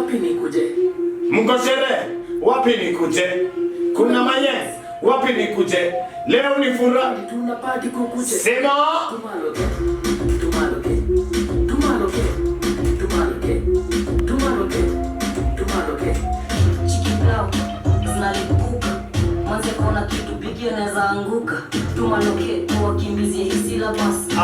wapi nikuje? Mko sherehe? Wapi nikuje? Kuna maye? Wapi nikuje? Leo ni furaha. Tuna party kukuje. Sema. Tumaloke. Tumaloke. Tumaloke. Tumaloke. Tumaloke. Tumaloke. Chikilao zinalipuka. Mwanze kuona kitu bigi anaweza anguka. Tumaloke kwa wakimbizi hisila basi.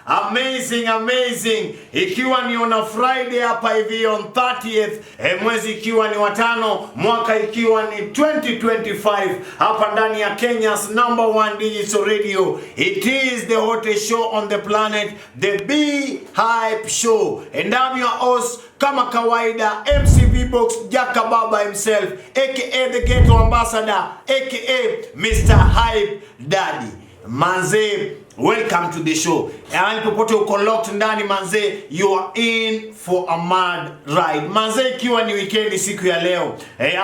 Amazing, amazing. Ikiwa ni on a Friday hapa hivi on 30th, mwezi ikiwa ni watano, mwaka ikiwa ni 2025, hapa ndani ya Kenya's #1 digital radio. It is the hottest show on the planet, the B-Hype Show. And I'm your host, kama kawaida, MCV Box Jaka Baba himself, aka the Ghetto Ambassador, aka Mr. Hype Daddy. Manze, welcome to the show. Popote uko locked ndani manze, you are in for a mad ride. Manze, ikiwa ni weekend siku ya leo.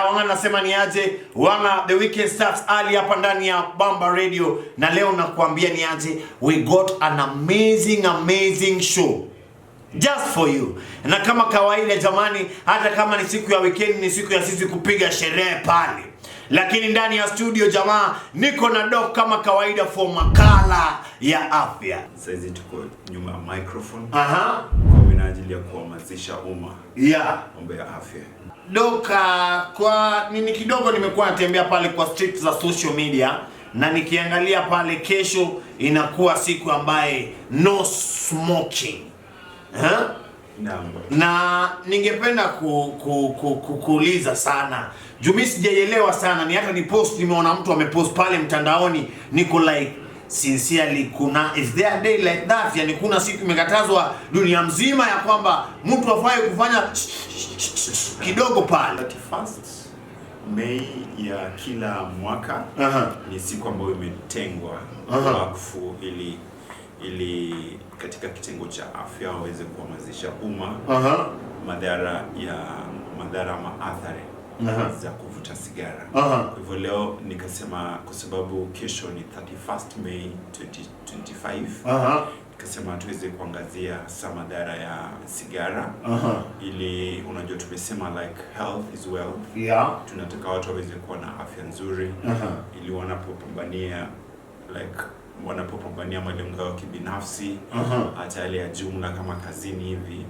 Wanga nasema ni aje, wanga the weekend starts early hapa ndani ya Bamba Radio, na leo nakuambia ni aje, we got an amazing show just for you. Na kama kawaida jamani, hata kama ni siku ya weekend, ni siku ya sisi kupiga sherehe pale. Lakini ndani ya studio jamaa, niko na Doc kama kawaida for makala ya afya. Saizi tuko nyuma ya microphone. Aha. Kwa minajili ya kuhamasisha umma. Yeah. Mambo ya afya. Doc, kwa nini kidogo nimekuwa natembea pale kwa streets za social media, na nikiangalia pale kesho inakuwa siku ambaye no smoking. Na ningependa kuuliza sana. Jumi sijaelewa sana, ni hata ni post nimeona mtu amepost pale mtandaoni, niko like sincerely, is there a day like that? Yani kuna siku imekatazwa dunia mzima ya kwamba mtu afai kufanya kidogo pale. 31st Mei ya kila mwaka ni siku ambayo imetengwa wakfu ili katika kitengo cha afya waweze kuhamasisha umma madhara maathari za kuvuta sigara. Kwa hivyo leo nikasema, kwa sababu kesho ni 31st May 2025, nikasema tuweze kuangazia madhara ya sigara. Ili unajua tumesema like health is wealth. Yeah. Tunataka watu waweze kuwa na afya nzuri ili wanapopambania malengo yao kibinafsi, hata yale ya jumla kama kazini hivi,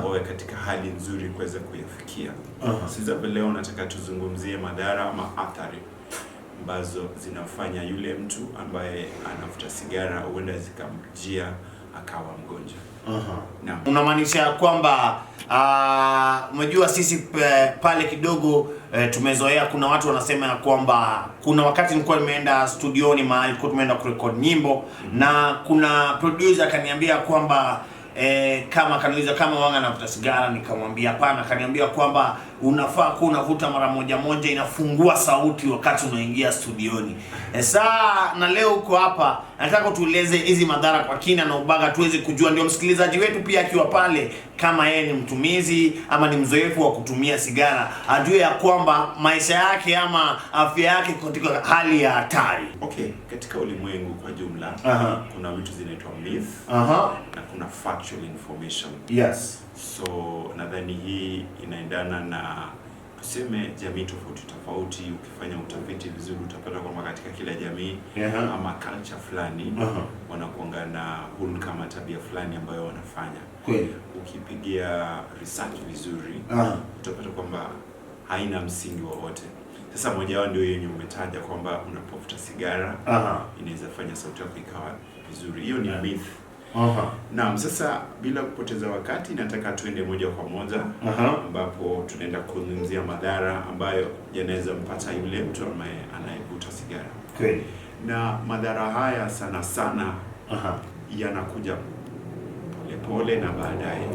wawe katika hali nzuri kuweza kuyafikia. Sasa leo nataka tuzungumzie madhara ama athari ambazo zinafanya yule mtu ambaye anavuta sigara huenda zikamjia akawa mgonjwa. Unamaanisha kwamba umejua sisi pale kidogo tumezoea, kuna watu wanasema ya kwamba kuna wakati nilikuwa nimeenda studioni mahali kwa tumeenda kurekodi nyimbo, na kuna producer akaniambia kwamba kama kaniuliza kama wanga navuta sigara, nikamwambia hapana. Kaniambia kwamba unafaa kuwa unavuta mara moja inafungua sauti wakati unaingia studioni. Na leo uko hapa, nataka tueleze hizi madhara kwa kina na ubaga, tuweze kujua, ndio msikilizaji wetu pia akiwa pale, kama yeye ni mtumizi ama ni mzoefu wa kutumia sigara, ajue ya kwamba maisha yake ama afya yake katika hali ya hatari. Okay, katika ulimwengu kwa jumla kuna vitu zinaitwa myth na kuna factual information. Yes. So nadhani hii inaendana na tuseme jamii tofauti. Ukifanya utafiti vizuri utapata kwamba katika kila jamii ama culture fulani wanakuanga na hulka kama tabia fulani ambayo wanafanya. Kweli. Ukipigia research vizuri utapata kwamba haina msingi wowote. Sasa moja wao ndio yenye umetaja kwamba unapovuta sigara inaweza fanya sauti yako ikawa vizuri. Hiyo ni myth. Naam, sasa bila kupoteza wakati nataka tuende moja kwa moja ambapo tunaenda kuzungumzia madhara ambayo yanaweza mpata yule mtu ambaye anayevuta sigara. Kweli. Na madhara haya sana yanakuja pole na baadaye.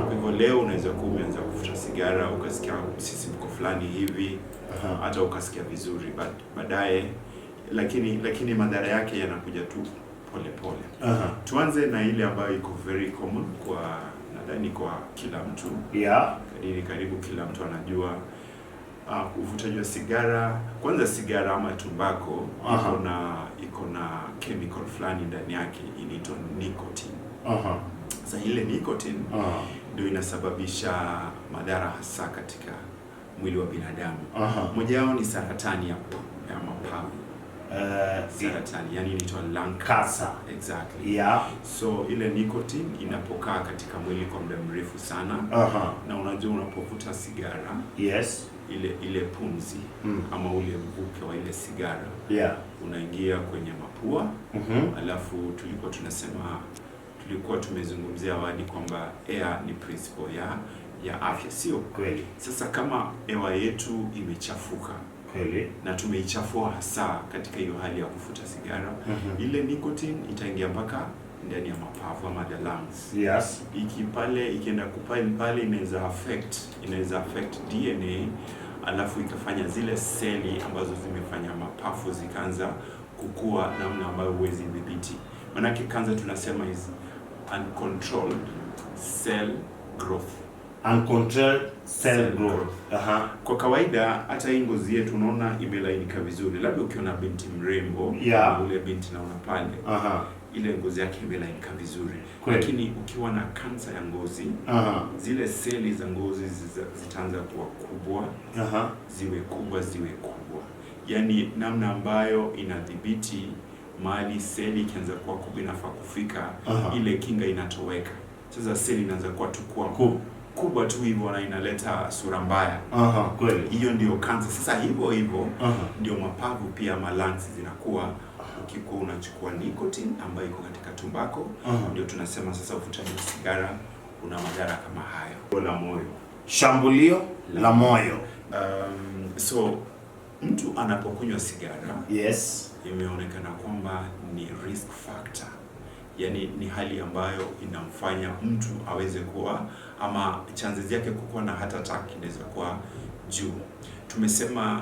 Kwa hivyo leo unaweza kuwa umeanza kuvuta sigara ukasikia msisimko fulani hivi, hata ukasikia vizuri baadaye, lakini madhara yake yanakuja tu pole. Tuanze na ile ambayo iko very common nadhani kwa kila mtu. Yeah. Karibu kila mtu anajua uvutaji wa sigara. Kwanza sigara ama tumbako iko na chemical fulani ndani yake inaitwa nicotine. Sasa ile nicotine ndio inasababisha madhara hasa katika mwili wa binadamu. Moja wao ni saratani ya mapafu. Saratani, yani inaitwa lung cancer. Exactly. Yeah. So ile nicotine inapokaa katika mwili kwa muda mrefu sana. Na unajua unapovuta sigara, yes, ile pumzi ama ule mvuke wa ile sigara, yeah, unaingia kwenye mapua. Alafu tulikuwa tumezungumzia awali kwamba air ni principle ya afya, sio kweli? Sasa kama hewa yetu imechafuka kweli na tumeichafua hasa katika hiyo hali ya kufuta sigara, ile nicotine itaingia mpaka ndani ya mapafu ama the lungs. Yes. Ikienda pale inaweza affect DNA, alafu ikafanya zile seli ambazo zimefanya mapafu zikaanza kukua namna ambayo huwezi dhibiti. Maana kanza tunasema is uncontrolled cell growth. Uncontrolled cell growth. Kwa kawaida hata hii ngozi yetu unaona imelainika vizuri. Labda ukiona binti mrembo, yeah, ule binti naona pale, ile ngozi yake imelainika vizuri. Lakini ukiwa na kansa ya ngozi, zile seli za ngozi zitaanza kuwa kubwa, ziwe kubwa. Yaani namna ambayo inadhibiti mahali seli ikianza kuwa kubwa inafaa kufika, ile kinga inatoweka. Sasa seli inaanza kuwa kubwa tu hivyo na inaleta sura mbaya. Kweli. Hiyo ndio kansa. Sasa hivyo ndio mapafu pia lungs zinakuwa. Ukikuwa unachukua nicotine ambayo iko katika tumbako, ndio tunasema sasa uvutaji wa sigara una madhara kama hayo. La moyo. Shambulio la moyo. So mtu anapokunywa sigara, yes, imeonekana kwamba ni risk factor. Yaani ni hali ambayo inamfanya mtu aweze kuwa ama chances yake kukuwa na heart attack inaweza kuwa juu. Tumesema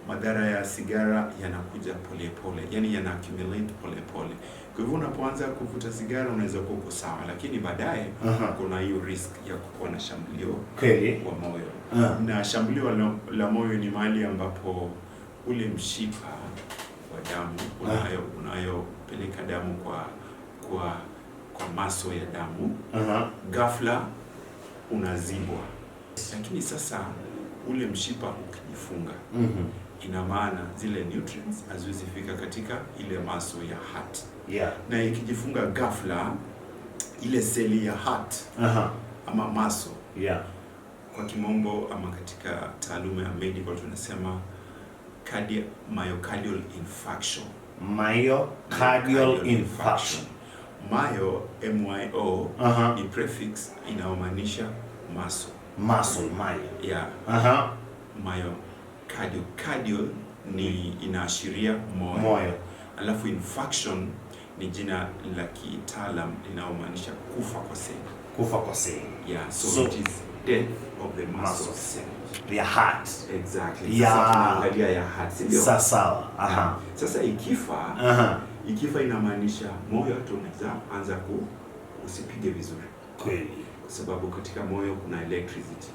madhara ya sigara yanakuja pole, yani yana accumulate pole. Kwa hivyo unapoanza kuvuta sigara unaweza kuwa uko sawa, lakini baadaye kuna hiyo risk ya kuwa na shambulio wa moyo. Na shambulio la moyo ni mahali ambapo ule mshipa wa damu unayopeleka damu kwa maso ya damu, ghafla unazibwa. Lakini sasa ule mshipa ukijifunga, ina maana zile nutrients haziwezi fika katika ile maso ya heart. Yeah. Na ikijifunga ghafla, ile seli ya heart ama maso, yeah, kwa kimombo ama katika taaluma ya medical tunasema myocardial infarction. Myocardial infarction. MYO ni prefix inayomaanisha muscle. Yeah. Cardial ni inaashiria moyo. Alafu infarction ni jina la kitaalam linalomaanisha kufa kwa seli. Yeah, so it is death of the muscle cell. The heart. Exactly. Sasa tunaangalia ya heart, sio? Sawa. Sasa ikifa inamaanisha moyo hata unaweza anza usipige vizuri. Kweli. Kwa sababu katika moyo kuna electricity.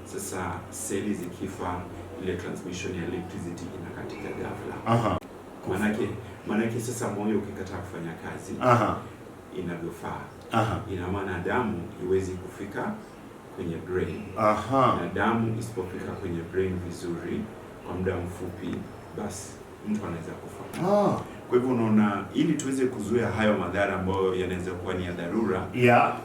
Sasa seli zikifa, ile transmission ya electricity inakatika ghafla. Manake sasa moyo ukikataa kufanya kazi inavyofaa, ina maana damu iwezi kufika kwenye brain. Na damu isipofika kwenye brain vizuri kwa muda mfupi, basi mtu anaweza kufa. Kwa hivyo unaona, ili tuweze kuzuia hayo madhara ambayo yanaweza kuwa ni ya dharura,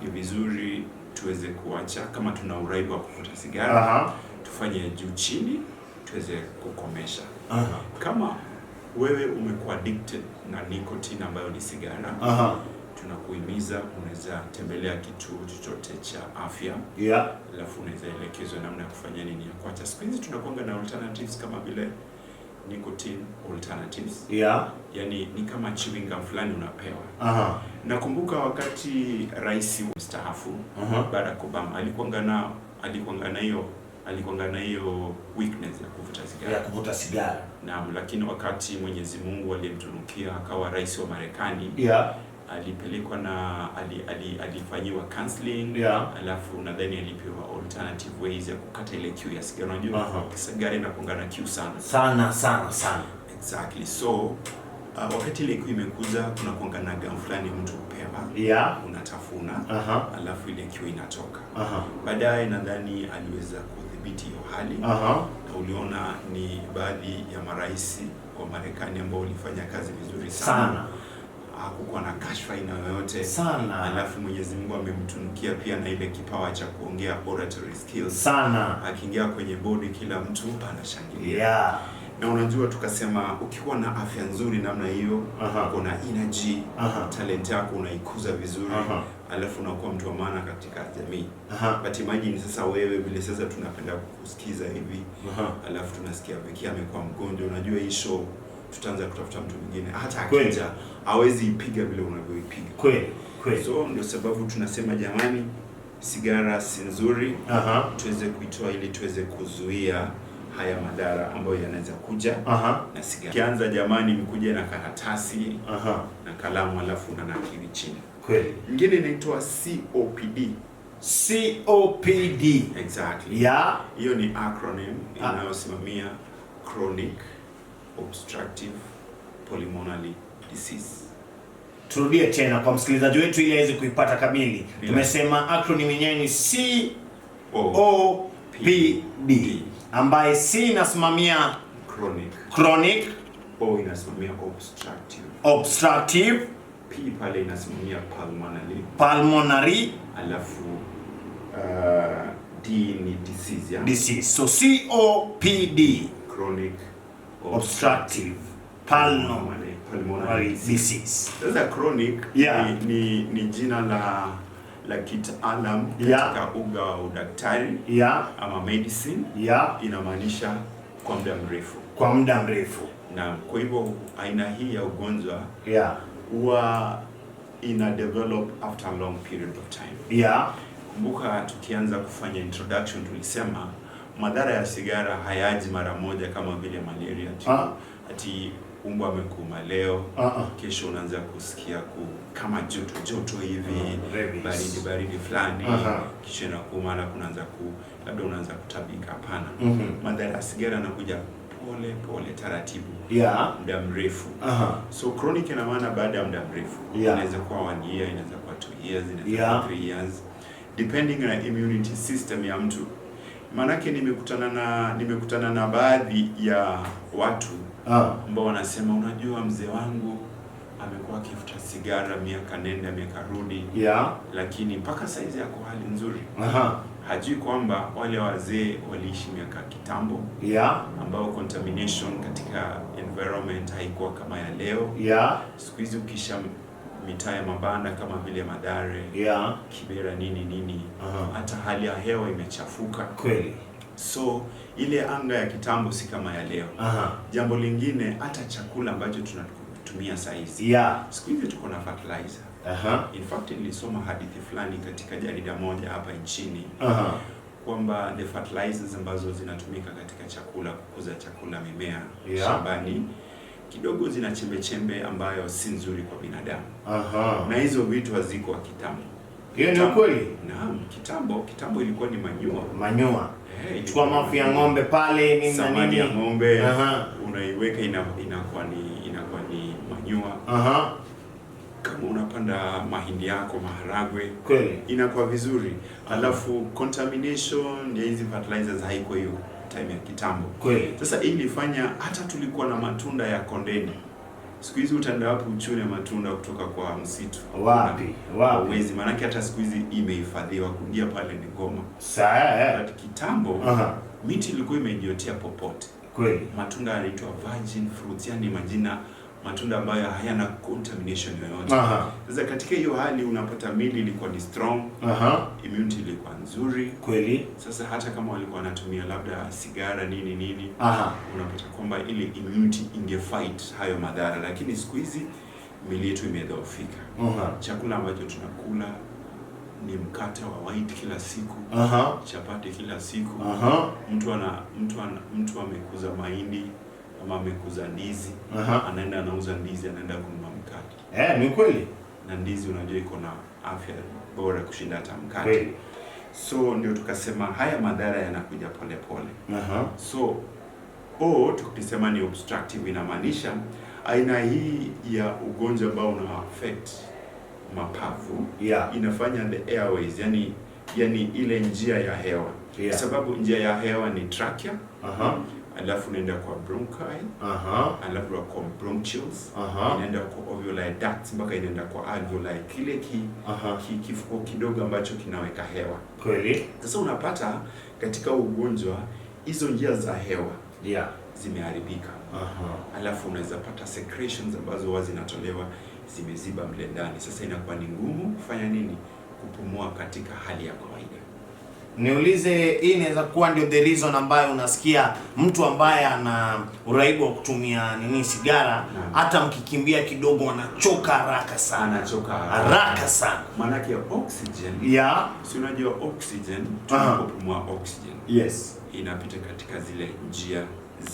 ni vizuri tuweze kuacha. Kama tuna uraibu wa kuvuta sigara, tufanye juu chini tuweze kukomesha. Kama wewe umekuwa addicted na nicotine ambayo ni sigara, tunakuhimiza unaweza tembelea kituo chochote cha afya. Alafu unaweza elekezwa namna ya kufanya nini ya kuacha. Siku hizi tunakuanga na alternatives kama vile nicotine alternatives. Yani ni kama chewing gum fulani unapewa. Nakumbuka wakati rais mstaafu Barack Obama alikuanga na hiyo weakness ya kuvuta sigara. Naam, lakini wakati Mwenyezi Mungu alimtunukia akawa rais wa Marekani, alipelekwa na alifanyiwa counseling, alafu nadhani alipewa alternative ways ya kukata ile kiu ya sigara. Unajua sigara inakuanga na kiu sana. Sana. Exactly. So Wakati ile kiu imekuza, kuna kuangana gamu fulani mtu upewa, Yeah. unatafuna, alafu ile kiu inatoka. Baadaye nadhani aliweza kudhibiti hiyo hali, na uliona ni baadhi ya marais wa Marekani ambao walifanya kazi vizuri sana. Hakukuwa na kashfa aina yoyote sana. Alafu Mwenyezi Mungu amemtunukia pia na ile kipawa cha kuongea oratory skills sana. Akiingia kwenye bodi kila mtu anashangilia. Yeah. Na unajua tukasema ukiwa na afya nzuri namna hiyo, uko na energy, talent yako unaikuza vizuri, alafu unakuwa mtu wa maana katika jamii. But imagine sasa wewe vile sasa tunapenda kusikiza hivi, alafu tunasikia Vicky amekuwa mgonjwa, unajua hii show tutaanza kutafuta mtu mwingine, hata akija hawezi ipiga vile unavyoipiga. Kweli. So ndio sababu tunasema jamani, sigara si nzuri, tuweze kuitoa ili tuweze kuzuia haya madhara ambayo yanaweza kuja na sigara. Kianza jamani, mkuje na karatasi na kalamu, alafu unanakili chini. Kweli. Nyingine inaitwa COPD. COPD. Exactly. Yeah. Hiyo ni acronym inayosimamia chronic obstructive pulmonary disease. Turudie tena kwa msikilizaji wetu ili aweze kuipata kamili. Tumesema acronym yenyewe ni COPD, ambaye C inasimamia chronic, O inasimamia obstructive, P pale inasimamia pulmonary, alafu D ni disease, ya? Disease. So COPD, chronic obstructive pulmonary disease. Sasa chronic ni jina la kitaalam katika uga wa udaktari ama medicine, inamaanisha kwa muda mrefu. Na kwa hivyo aina hii ya ugonjwa huwa ina develop after a long period of time. Kumbuka tukianza kufanya introduction tulisema madhara ya sigara hayaji mara moja kama vile malaria tu. Ati umbo amekuuma leo, kesho unaanza kusikia kama joto hivi, baridi fulani, kisha inakuuma na labda unaanza kutabika. Hapana. Madhara ya sigara yanakuja pole taratibu, muda mrefu. So chronic ina maana baada ya muda mrefu. Inaweza kuwa 1 year, inaweza kuwa 2 years, inaweza kuwa 3 years, depending na immunity system ya mtu. Manake nimekutana na baadhi ya watu ambao wanasema, unajua mzee wangu amekuwa akifuta sigara miaka nenda miaka rudi, lakini mpaka saizi yako hali nzuri. Hajui kwamba wale wazee waliishi miaka kitambo, ambao contamination katika environment haikuwa kama ya leo. Siku hizi ukisha mitaa ya mabanda kama vile Mathare, Kibera, nini, hata hali ya hewa imechafuka. Kweli. So ile anga ya kitambo si kama ya leo. Jambo lingine, hata chakula ambacho tunatumia saa hizi, siku hizi tuko na fertilizer. In fact nilisoma hadithi fulani katika jarida moja hapa nchini, kwamba the fertilizers ambazo zinatumika katika chakula, kukuza chakula, mimea shambani, kidogo zina chembe ambayo si nzuri kwa binadamu. Na hizo vitu haziko kitambo. Hiyo ni kweli? Naam, kitambo ilikuwa ni manyoa. Chukua mafu ya ng'ombe pale, nini na nini ya ng'ombe, unaiweka inakuwa ni manyoa. Kama unapanda mahindi yako, maharagwe, kweli inakuwa vizuri. Alafu contamination ya hizi fertilizers haiko hiyo time ya kitambo. Kweli. Sasa ilifanya hata tulikuwa na matunda ya kondeni. Siku hizi utaenda wapi uchune matunda kutoka kwa msitu? Wapi? Uwezi, maana hata siku hizi imehifadhiwa, kuingia pale ni ngoma. Sawa. Kitambo miti ilikuwa imejiotea popote. Kweli. Matunda yanaitwa virgin fruits, yani matunda ambayo hayana contamination yoyote. Sasa katika hiyo hali unapata mili ilikuwa ni strong, immunity ilikuwa nzuri. Kweli. Sasa hata kama walikuwa wanatumia labda sigara nini, unapata kwamba ile immunity ingefight hayo madhara, lakini siku hizi mili yetu imedhoofika. Chakula ambacho tunakula ni mkate wa white kila siku, chapati kila siku. Mtu amekuza mahindi ama amekuza ndizi, anaenda anauza ndizi, anaenda kununua mkate. Ni kweli. Na ndizi unajua iko na afya bora kushinda hata mkate. So ndio tukasema haya madhara yanakuja pole. So tukisema ni obstructive, inamaanisha Aina hii ya ugonjwa ambao una affect mapafu inafanya the airways, yani ile njia ya hewa. Kwa sababu njia ya hewa ni trachea. Alafu unaenda kwa bronchi. Alafu kwa bronchioles. Inaenda kwa alveoli ducts mpaka inaenda kwa alveoli, kile kifuko kidogo ambacho kinaweka hewa. Kweli. Sasa unapata katika ugonjwa hizo njia za hewa zimeharibika. Alafu unaweza pata secretions ambazo huwa zinatolewa zimeziba mle ndani. Sasa inakuwa ni ngumu kufanya nini? Kupumua katika hali ya kawaida. Niulize, hii inaweza kuwa ndio the reason ambayo unasikia mtu ambaye ana uraibu wa kutumia sigara, hata mkikimbia kidogo anachoka haraka sana. Haraka sana. Maana yake oxygen. Si unajua oxygen, tunapopumua oxygen. Yes. Inapita katika zile njia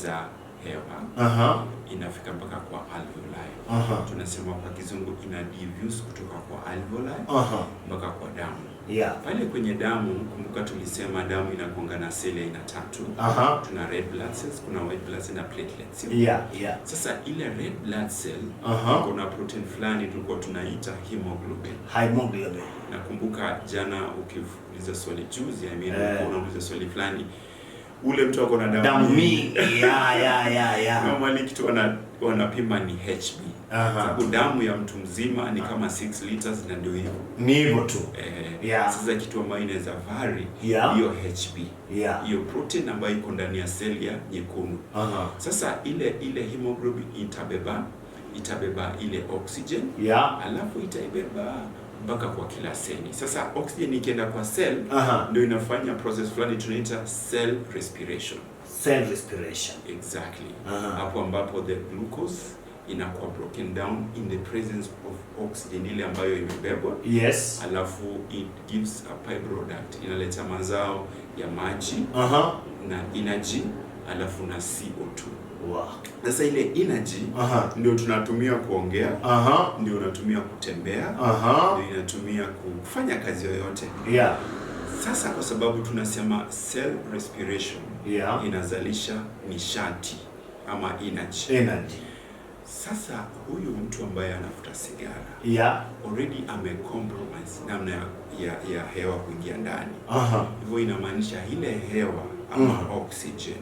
za hewa. Inafika mpaka kwa alveoli. Tunasema kwa kizungu ina diffuse kutoka kwa alveoli mpaka kwa damu. Pale kwenye damu, kumbuka tulisema damu inakuanga na seli aina 3. Tuna red blood cells, kuna white blood cells na platelets. Sasa ile red blood cell kuna protein fulani tulikuwa tunaita hemoglobin. Nakumbuka jana ukiuliza swali juzi, unauliza swali fulani, ule mtu ako na damu mingi. Normally kitu wanapima ni HB. Sababu damu ya mtu mzima ni kama 6 liters na ndio hivyo. Ni hivyo tu. Sasa kitu ambayo inaweza vary hiyo HB. Hiyo protein ambayo iko ndani ya seli ya nyekundu. Sasa ile hemoglobin itabeba ile oxygen. Alafu itaibeba mpaka kwa kila seli. Sasa oxygen ikienda kwa cell ndio inafanya process fulani tunaita cell respiration. Exactly. Hapo ambapo the glucose inakuwa broken down in the presence of oxygen ile ambayo imebebwa. Alafu it gives a byproduct, inaleta mazao ya maji na energy, alafu na CO2. Sasa ile energy ndio tunatumia kuongea, ndio unatumia kutembea, ndio inatumia kufanya kazi yoyote. Sasa kwa sababu tunasema cell respiration inazalisha nishati ama energy. Sasa huyu mtu ambaye anafuta sigara already amecompromise namna ya hewa kuingia ndani. Hivyo inamaanisha ile hewa ama oxygen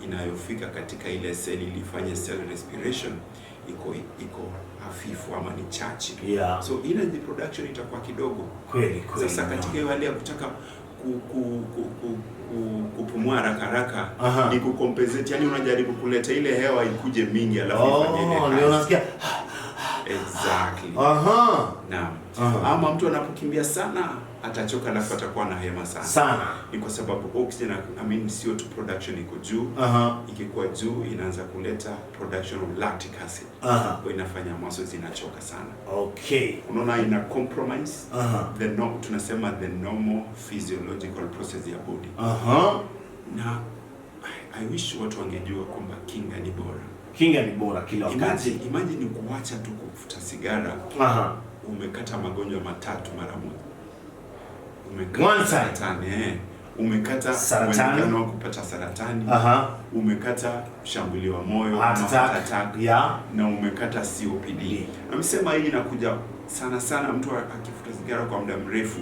inayofika katika ile seli ilifanye cell respiration iko hafifu ama ni chache. So energy production itakuwa kidogo. Kweli. Sasa katika hiyo hali ya kutaka kupumua haraka ni kucompensate, yani unajaribu kuleta ile hewa ikuje mingi alafu ifanye ile kazi. Ndio unasikia. Exactly. Naam. Ama mtu anapokimbia sana atachoka alafu atakuwa na hema sana. Ni kwa sababu oxygen, CO2 production iko juu. Ikikuwa juu inaanza kuleta production of lactic acid. Kwa inafanya muscles zinachoka sana. Unaona ina compromise tunasema the normal physiological process ya body. Na I wish watu wangejua kwamba kinga ni bora kila wakati. Imagine kuacha tu kufuta sigara. Umekata magonjwa 3 mara moja. Umekata saratani, umekata uwezekano wa kupata saratani, umekata shambulio wa moyo ama attack, na umekata COPD. Amesema hii inakuja sana mtu akifuta sigara kwa muda mrefu,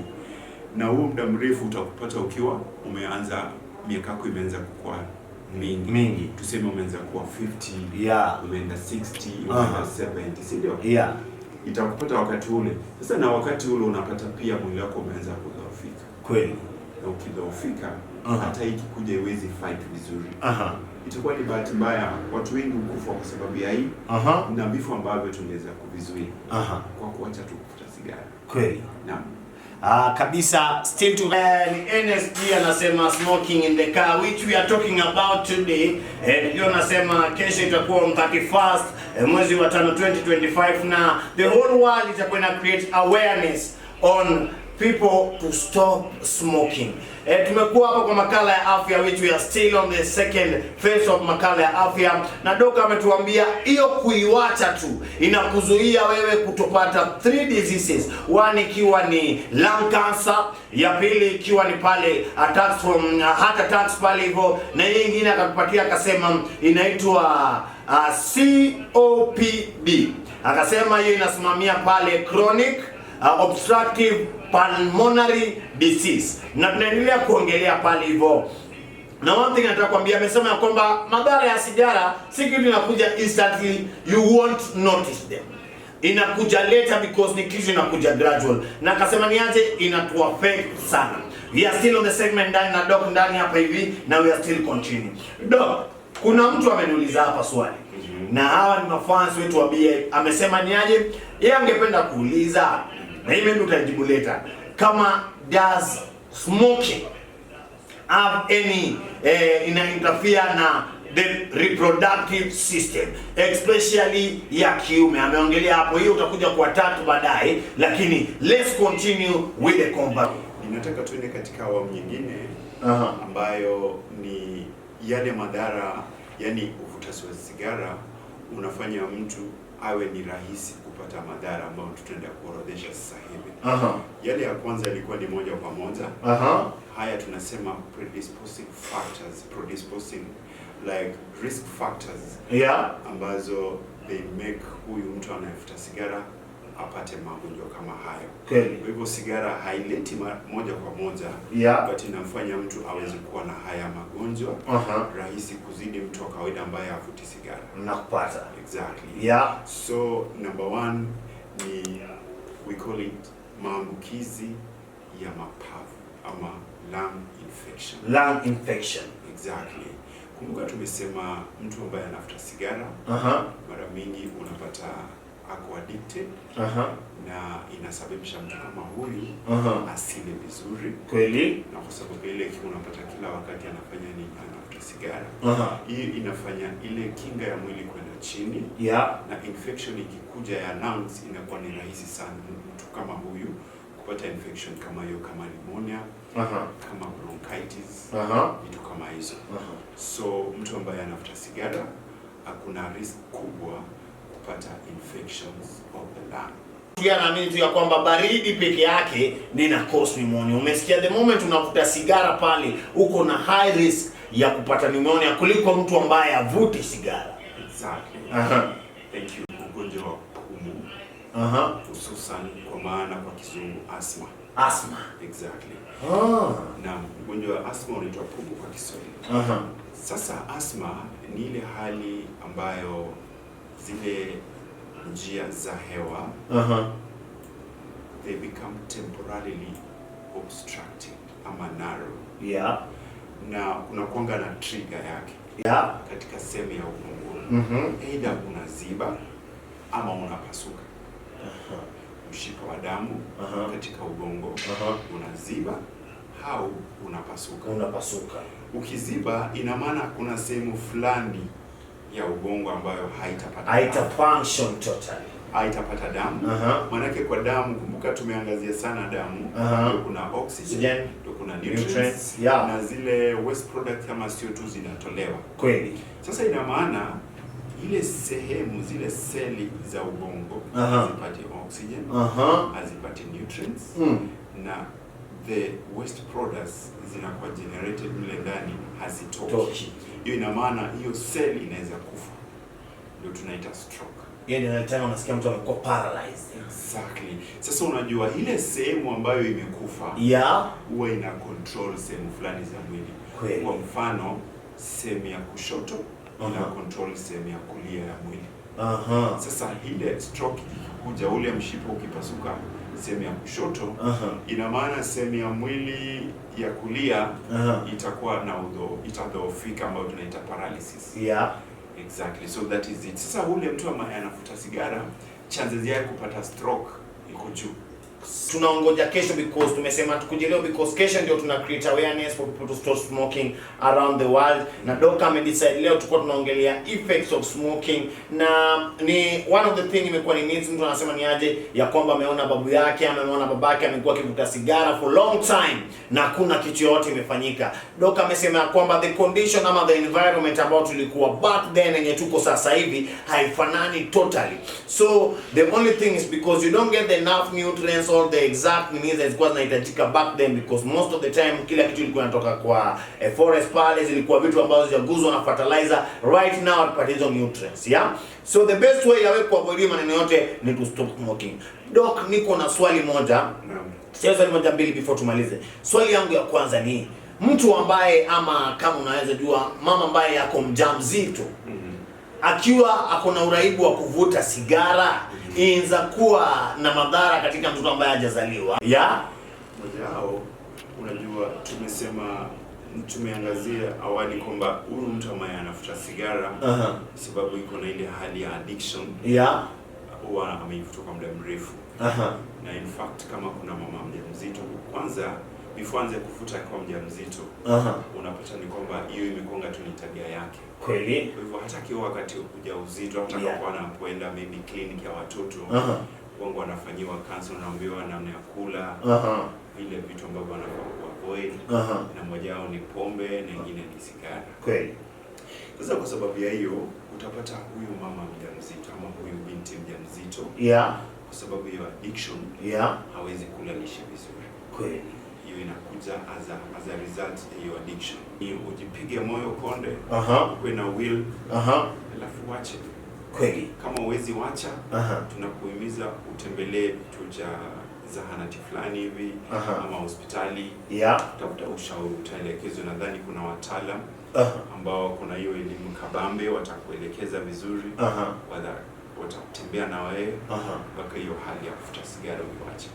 na huo muda mrefu utakupata ukiwa umeanza miaka yako imeanza kukua mingi. Tuseme umeanza kuwa 50, umeenda 60, umeenda 70, si ndio? Itakupata wakati ule. Sasa na wakati ule unapata pia mwili wako umeanza kudhoofika. Kweli. Na ukidhoofika hata hiki kuja iwezi fight vizuri. Itakuwa ni bahati mbaya, watu wengi hukufa kwa sababu ya hii. Na vifo ambavyo tungeweza kuvizuia kwa kuacha tu kufuta sigara. Kweli. Naam. Kabisa. Still to ni NSG anasema smoking in the car, which we are talking about today. Ndio nasema kesho itakuwa on 31st mwezi wa 5 2025, na the whole world itakuwa na create awareness on people to stop smoking. Tumekuwa hapa kwa makala ya afya, which we are still on the second phase of makala ya afya, na doka ametuambia hiyo kuiwacha tu inakuzuia wewe kutopata 3 diseases. One ikiwa ni lung cancer, ya pili ikiwa ni pale attacks from heart attacks pale hivyo, na nyingine akakupatia akasema inaitwa COPD. Akasema hiyo inasimamia pale chronic obstructive pulmonary disease, na tunaendelea kuongelea pale hivyo. Na one thing nataka kuambia, amesema ya kwamba madhara ya sigara si kitu inakuja instantly, you won't notice them. Inakuja later because ni kitu inakuja gradual. Na akasema ni aje inatu affect sana. We are still on the segment ndani na Doc ndani hapa hivi, na we are still continuing. Doc, kuna mtu ameniuliza hapa swali. Na hawa ni mafans wetu wa BA. Amesema ni aje yeye angependa kuuliza, na mimi ndo nitajibu later, kama does smoking have any interfere na the reproductive system especially ya kiume. Ameongelea hapo, hiyo utakuja kwa tatu baadaye, lakini let's continue with the conversation. Ninataka tuende katika awamu nyingine ambayo ni yale madhara, yani uvutaji wa sigara unafanya mtu awe ni rahisi kupata madhara ambayo tutaenda kuorodhesha sasa hivi. Yale ya kwanza ilikuwa ni moja kwa moja. Haya tunasema predisposing factors, like risk factors, ambazo they make huyu mtu anayevuta sigara apate magonjwa kama hayo. Kwa hivyo sigara haileti moja kwa moja, but inamfanya mtu aweze kuwa na haya magonjwa rahisi kuzidi mtu wa kawaida ambaye havuti sigara. Nakupata. Exactly. So number one ni we call it maambukizi ya mapafu ama lung infection. Lung infection. Exactly. Kumbuka tumesema mtu ambaye anavuta sigara mara mingi unapata ako addicted na inasababisha mtu kama huyu asile vizuri. Kweli. Na kwa sababu ile unapata kila wakati anafanya nini, anavuta sigara. Hii inafanya ile kinga ya mwili kwenda chini. Na infection ikikuja ya lungs inakuwa ni rahisi sana mtu kama huyu kupata infection kama hiyo, kama pneumonia, kama bronchitis, vitu kama hizo. So mtu ambaye anavuta sigara hakuna risk kubwa kupata infections of the lung. Naamini tu ya kwamba baridi peke yake ndio ina cause pneumonia. Umesikia, the moment unavuta sigara pale uko na high risk ya kupata pneumonia kuliko mtu ambaye avuti sigara. Exactly. Thank you. Ugonjwa wa pumu. Hususan kwa maana kwa kizungu asthma. Asthma. Exactly. Na ugonjwa wa asthma unaitwa pumu kwa Kiswahili. Sasa asthma ni ile hali ambayo zile njia za hewa they become temporarily obstructed ama narrow. Na kuna kuanga na trigger yake katika sehemu ya ubongo. Either unaziba ama unapasuka. Mshipa wa damu katika ubongo unaziba au unapasuka. Ukiziba ina maana kuna sehemu fulani ya ubongo ambayo function totally, haitapata damu. Manake kwa damu, kumbuka tumeangazia sana damu, ndio kuna oxygen, ndio kuna nutrients, na zile waste product kama CO2 zinatolewa. Kweli. Sasa ina maana ile sehemu, zile seli za ubongo hazipati oxygen, hazipati nutrients, na the waste products zinakuwa generated mle ndani hazitoki. Hiyo ina maana hiyo seli inaweza kufa. Ndio tunaita stroke. Yaani unataka unasikia mtu amekuwa paralyzed. Exactly. Sasa unajua ile sehemu ambayo imekufa huwa ina control sehemu fulani za mwili. Kwa mfano sehemu ya kushoto ina control sehemu ya kulia ya mwili. Sasa ile stroke ikikuja, ule mshipa ukipasuka sehemu ya kushoto, ina maana sehemu ya mwili ya kulia itakuwa na itadhoofika, ambayo tunaita paralysis. Exactly. So that is it. Sasa ule mtu ambaye anavuta sigara, chances yake kupata stroke iko juu. Tunaongoja kesho because tumesema tukuje leo because kesho ndio tuna create awareness for people to stop smoking around the world. Na Doc amedecide leo tulikuwa tunaongelea effects of smoking, na ni one of the thing imekuwa ni needs. Mtu anasema ni aje ya kwamba ameona babu yake ama ameona babake amekuwa akivuta sigara for long time na hakuna kitu yote imefanyika. Doc amesema kwamba the condition ama the environment ambao tulikuwa back then yenye tuko sasa hivi haifanani totally. So the only thing is because you don't get the enough nutrients all the exact means zilikuwa zinahitajika back then, because most of the time kila kitu ilikuwa inatoka kwa forest pale, zilikuwa vitu ambazo zinaguzwa na fertilizer. Right now tupate hizo nutrients, yeah. So the best way ya wewe kuavoid maneno yote ni to stop smoking. Doc, niko na swali moja. Sio swali moja mbili before tumalize. Swali yangu ya kwanza ni mtu ambaye, ama kama unaweza jua, mama ambaye yako mjamzito akiwa akona uraibu wa kuvuta sigara, inaweza kuwa na madhara katika mtoto ambaye hajazaliwa. Yeah? Mojao, unajua tumeangazia awali kwamba huyu mtu ambaye anafuta sigara sababu iko na ile hali ya addiction. Yeah. Huwa ameivuta kwa muda mrefu. Na in fact kama kuna mama mjamzito, kwanza before anze kufuta kwa mjamzito, unapata ni kwamba hiyo imekonga tu ni tabia yake. Kweli. Kwa hivyo hata kiwa wakati wa ujauzito, hata kwa anapoenda maybe clinic ya watoto, wangu wanafanyiwa counseling, naambiwa namna ya kula, vile vitu ambavyo wanafaa kuavoid, na moja wao ni pombe na nyingine ni sigara. Kweli. Sasa kwa sababu ya hiyo utapata huyu mama mjamzito ama huyu binti mjamzito, kwa sababu ya addiction, hawezi kula lishe vizuri. Kweli. Hiyo inakuja as a result ya hiyo addiction. Hiyo ujipige moyo konde, uwe na will, alafu wache. Kweli. Kama uwezi wacha, tunakuhimiza utembelee vituo cha zahanati fulani hivi, ama hospitali. Utafuta ushauri, utaelekezwa. Nadhani kuna wataalam ambao kuna hiyo elimu kabambe, watakuelekeza vizuri, watakutembea na wewe mpaka hiyo hali ya kufuta sigara uiache.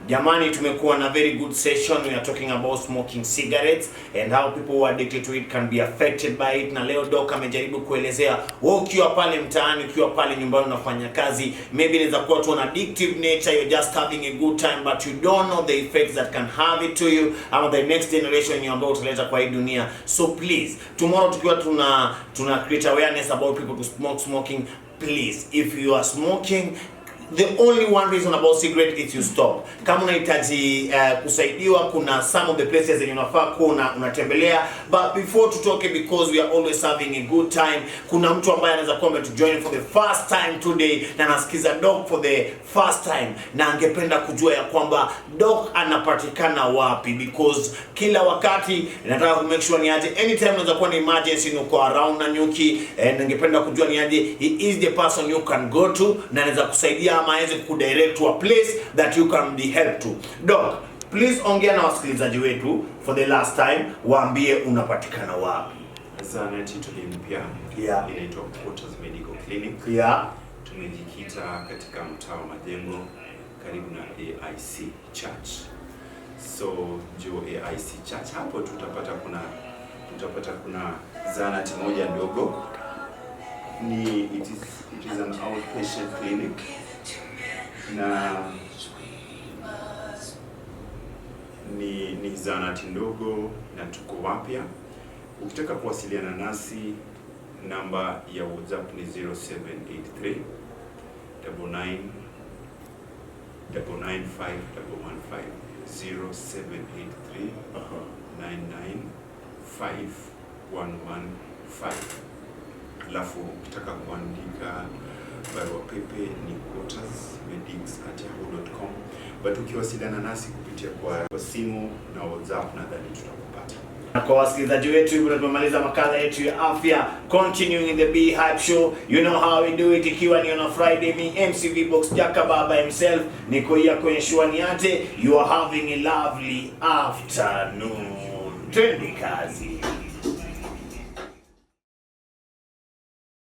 Jamani, tumekuwa na very good session. We are talking about smoking cigarettes and how people who are addicted to it can be affected by it. Na leo Doc amejaribu kuelezea wewe ukiwa pale mtaani, ukiwa pale nyumbani unafanya kazi, maybe inaweza kuwa tu an addictive nature, you're just having a good time but you don't know the effects that can have it to you ama the next generation you ambao utaleta kwa hii dunia. So please, tomorrow tukiwa tuna create awareness about people to smoking. Please, if you are smoking, the only one reason about cigarette is you stop. Kama unahitaji kusaidiwa, kuna some of the places that unafaa kuwa unatembelea. But before to talk, because we are always having a good time, kuna mtu ambaye anaweza kuwa to join for the first time today na nasikiza Doc for the first time, na angependa kujua ya kwamba Doc anapatikana wapi, because kila wakati nataka ku make sure ni aje anytime unaweza kuwa na emergency uko around Nanyuki, and ningependa kujua ni aje he is the person you can go to na anaweza kusaidia ama aweze kudirect to a place that you can be helped to. Doc, please ongea na wasikilizaji wetu for the last time, waambie unapatikana wapi. Zahanati tulimpia inaitwa Quarters Medical Clinic. Tumejikita katika mtaa wa Majengo karibu na AIC Church. So jo AIC Church hapo tutapata kuna zahanati moja ndogo. It is an outpatient clinic. Na ni zahanati ndogo na tuko wapya. Ukitaka kuwasiliana nasi, namba ya WhatsApp ni 0783 99 995 0783 995 Alafu ukitaka kuandika barua pepe ni quartersmedics@yahoo.com. But ukiwasiliana nasi kupitia kwa simu na WhatsApp, nadhani tutakupata. Na kwa wasikilizaji wetu, hivyo tumemaliza makala yetu ya afya, continuing in the B Hype Show. You know how we do it, ikiwa ni on Friday, me MCV Box Jaka Baba himself niko here kwenye Shwaniate. You are having a lovely afternoon. Twende kazi.